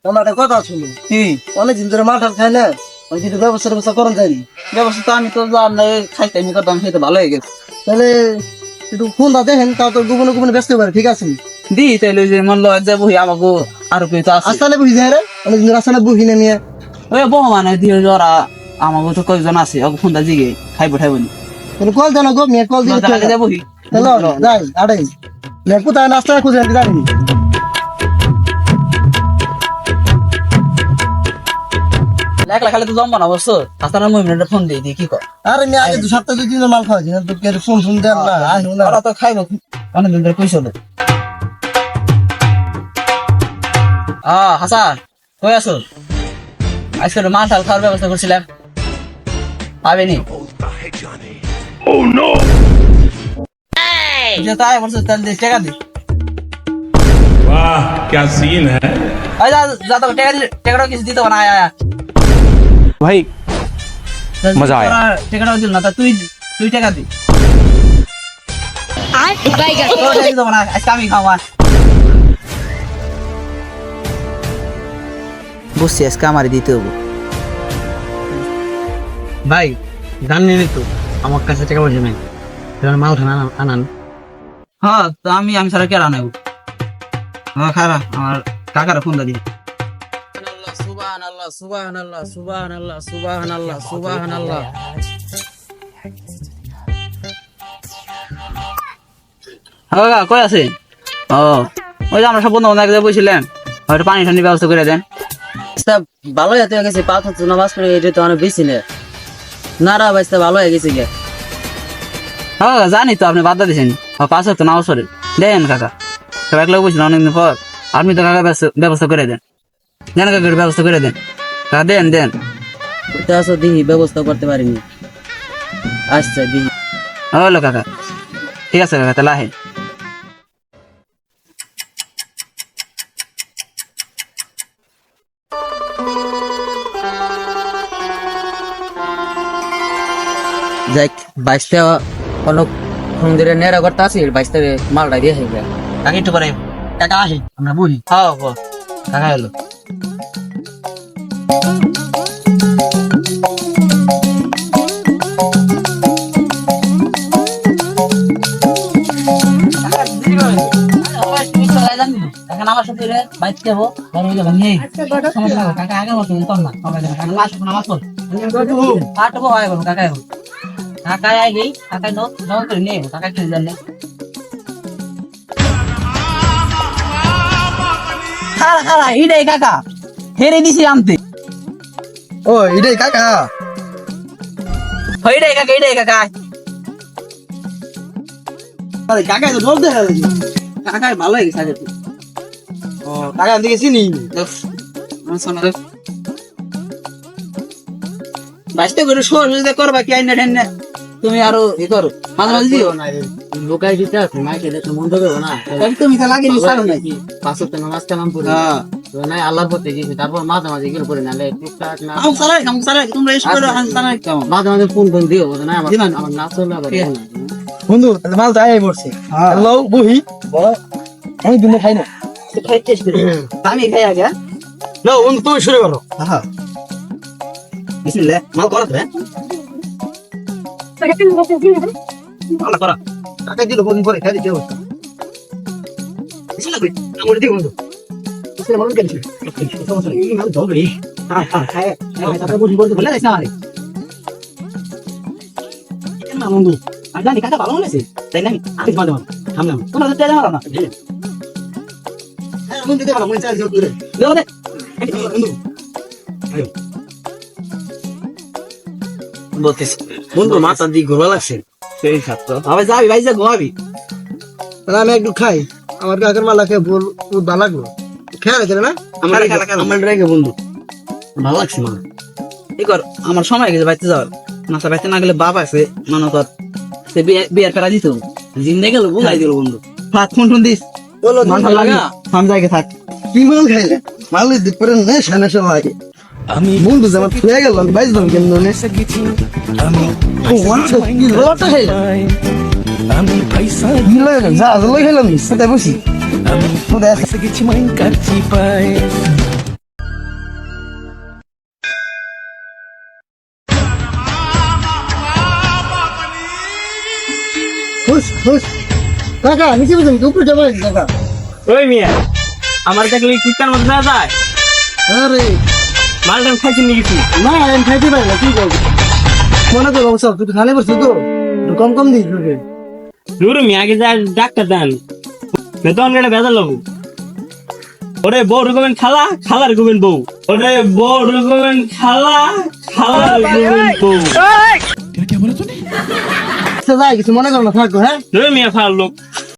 আমার একটা কথা শুনো, কি অনেকদিন ধরে মাল টাল খাই না, ওই কিছু ব্যবস্থা করেন যায়নি। ব্যবস্থা তো আমি তো জানি খাইতে আমি করতাম সেটা ভালো হয়ে গেছে। তাহলে একটু ফোন দা দেখেন, তাও তো গোপনে গোপনে ব্যস্ত পারে, ঠিক আছে? দি তাইলে ওই যে মন লয় যে বহি আমাকে আরো কেউ তো আছে আস্তানে বুঝি যায় রে, অনেকদিন রাস্তানে বুঝি না নিয়ে। ওই বহু মানে দিয়ে ওরা আমাকে তো কয়েকজন আছে ওকে ফোনটা জিগে খাইবো ঠাইবো নি কল জানো গো, মেয়ে কল দিলে যে বহি হ্যালো যাই আড়াই মেয়ে কোথায় নাস্তা খুঁজে আনতে জানি। একলা খালি তো জমবো না বলছো তাছাড়া মই মিনিটে ফোন দিয়ে দিই কি কর আরে মেয়ে আগে 2 সপ্তাহ 2 দিন মাল খাওয়াছি না, তো কে ফোন ফোন দেন না, আসুন না। ওরা তো খাইবো অনেকদিন ধরে কইছিল। হাসান কই আছো? আজকে মাছ টাল খাওয়ার ব্যবস্থা করছিলাম, পাবেনি যে তাই বলছো তাহলে দে, টাকা দি। वाह क्या सीन है। ওই যা যা তো টাকা দিলে টাকাটাও কিছু দিতে হবে না। আয় আয় भाई मजा आया। টাকাটাও দিল না, তা তুই তুই টাকা দি। তোর টাকা দিতে হবে না, আজকে আমি খাওয়া। বুঝছি আজকে আমারই দিতে হবে। ভাই জানেনই তো আমার কাছে টাকা পয়সা নাই, মাল খানা আনান। হ্যাঁ তো আমি সারা কে রান্নাবো। হ্যাঁ খারা আমার কাকারা ফোন দিই। সুবহানাল্লাহ সুবহানাল্লাহ সুবহানাল্লাহ সুবহানাল্লাহ সুবহানাল্লাহ। কাকা কই আছে? ও ওই যে আমরা সব বন্ধু বান্ধব এক জায়গায় বসছিলাম, হয়তো পানি ঠান্ডি ব্যবস্থা করে দেন। ভালো হয়ে গেছে, পাঁচ হচ্ছে নামাজ পড়ে এটা তো অনেক বেশি না না রা ভাই, ভালো হয়ে গেছে গে। হ্যাঁ জানি তো আপনি বাদ দিয়েছেন, পাঁচ হতো নামাজ পড়ে দেন কাকা। সব এক লোক বসছিল অনেকদিন পর, আপনি তো কাকা ব্যবস্থা করে দেন, দেন কাকার ব্যবস্থা করে দেন। কাকা দেন দেন। আসো দিহি ব্যবস্থা করতে পারিনি, আচ্ছা দিহি। হলো কাকা, ঠিক আছে কাকা তাহলে আহেন। যাই বাইশটা অনেক মন্দিরে নেড়া করতে আসি, বাইশটা মালটা দিয়ে হয়ে যায়। কাকা একটু পরে কাকা আসি আমরা বলি। হ্যাঁ কাকা এলো। এখন আমার সাথে বাইক যাবো কাকা আগে মতো নামাজ পড় আটবো হয় কাকা কাকায় আই গই কাকায় নো নো করে নিয়ে কাকা খেলে জানে। খারা খারা ইডাই কাকা হেরে দিছি আনতে। ও এটাই কাকা? ইডাই কাকা ইডাই কাকা। আরে কাকা তো জল দেখা যাচ্ছে। কাকা ভালো হয়ে গেছে আগে। ও কাকা দিকে চিনি। বাঁচতে করে সহযোগিতা করবা কি আইনা ঠেন না তুমি আরো ই করো মাঝে মাঝে দিও। লোকাই দিতে আছে মাইকে দেখে মন দেবে না, তুমি তো লাগেনি ছাড়ো নাকি। পাঁচ হচ্ছে নামাজ কালাম পড়ে নাই আল্লাহ পড়তে গেছি, তারপর মাঝে মাঝে গেলে পড়ে নালে টুকটাক না কাম সারাই তোমরা এসে করো হান সারাই কেমন মাঝে মাঝে ফোন ফোন দিও না আমার আমার নাচ চলে আবার বন্ধু তাহলে মাল তাই পড়ছে। হ্যালো বহি আমি দিনে খাই না। খাই টেস্ট করি আমি খাই আগে। না বন্ধু তুমি শুরু করো। হ্যাঁ বিসমিল্লাহ মাল করো তো। ভালো করো কাকা দিল বন্ধু পরে খাই দিতে হবে। বিসমিল্লাহ কই আমার দিকে বন্ধু বিসমিল্লাহ বলুন কেন সমস্যা নেই মাল ধরো রে। হ্যাঁ হ্যাঁ খাই তারপর বুঝি বলতে বলে না আরে কেন না বন্ধু আমি জানি কাকা ভালো মনে আছে তাই না। আমি মাঝে মাঝে থামলাম তোমরা তো তেলে মারো না হ্যাঁ বন্ধু দেখো মনে চাই জোর করে দেও দে বন্ধু। বলতেছি বন্ধু মাথা দিয়ে ঘোরা লাগছে। সেই ছাত্র আবার যাবি ভাই যা ঘুমাবি। তাহলে আমি একটু খাই, আমার কাকার মালা খেয়ে বল ভালো লাগলো। খেয়াল আছে না আমার আমার রেখে বন্ধু ভালো লাগছে মা। এই কর আমার সময় গেছে বাইতে যাওয়ার। নাচা বাইতে না গেলে বাপ আছে মনে কর সে বিয়ার ফেরা দিত জিন্দে গেল বুঝাই দিল বন্ধু। ফাঁক ফোন ফোন দিস বলো মাথা লাগা থাম জায়গায় থাক। কি মাল খাইলে? মাল দিতে পারে নেশা নেশা লাগে। আমি বন্ধু যেমন ছুঁয়ে গেলাম বাইজলাম কেমন নেশা গেছি আমি। ও ওয়ানটা কি রোটা খাইলাম আমি পয়সা দিলে যা লই খেলাম সাথে বসি আমি তো দেখা গেছি মাইন কাটছি পায়। হুস। কাকা নিচে বসুন উপরে যাবেন কাকা। ওই মিয়া আমার দেখলে কুত্তার মধ্যে না যায় আরে মালটা খাইছেন নাকি কিছু না আমি খাইতে পারি না কি করবো মনে করো সব তুই খালে বসছি তো একটু কম কম দিস তোকে। দূর মিয়া আগে যা ডাক্তার দেন বেতন গেলে ভেজাল লাগু ওরে বউ রকমের খালা খালার রকমের বউ ওরে বউ রকমের খালা খালার রকমের বউ আচ্ছা যাই কিছু মনে করো না থাকো হ্যাঁ। মিয়া ফাল লোক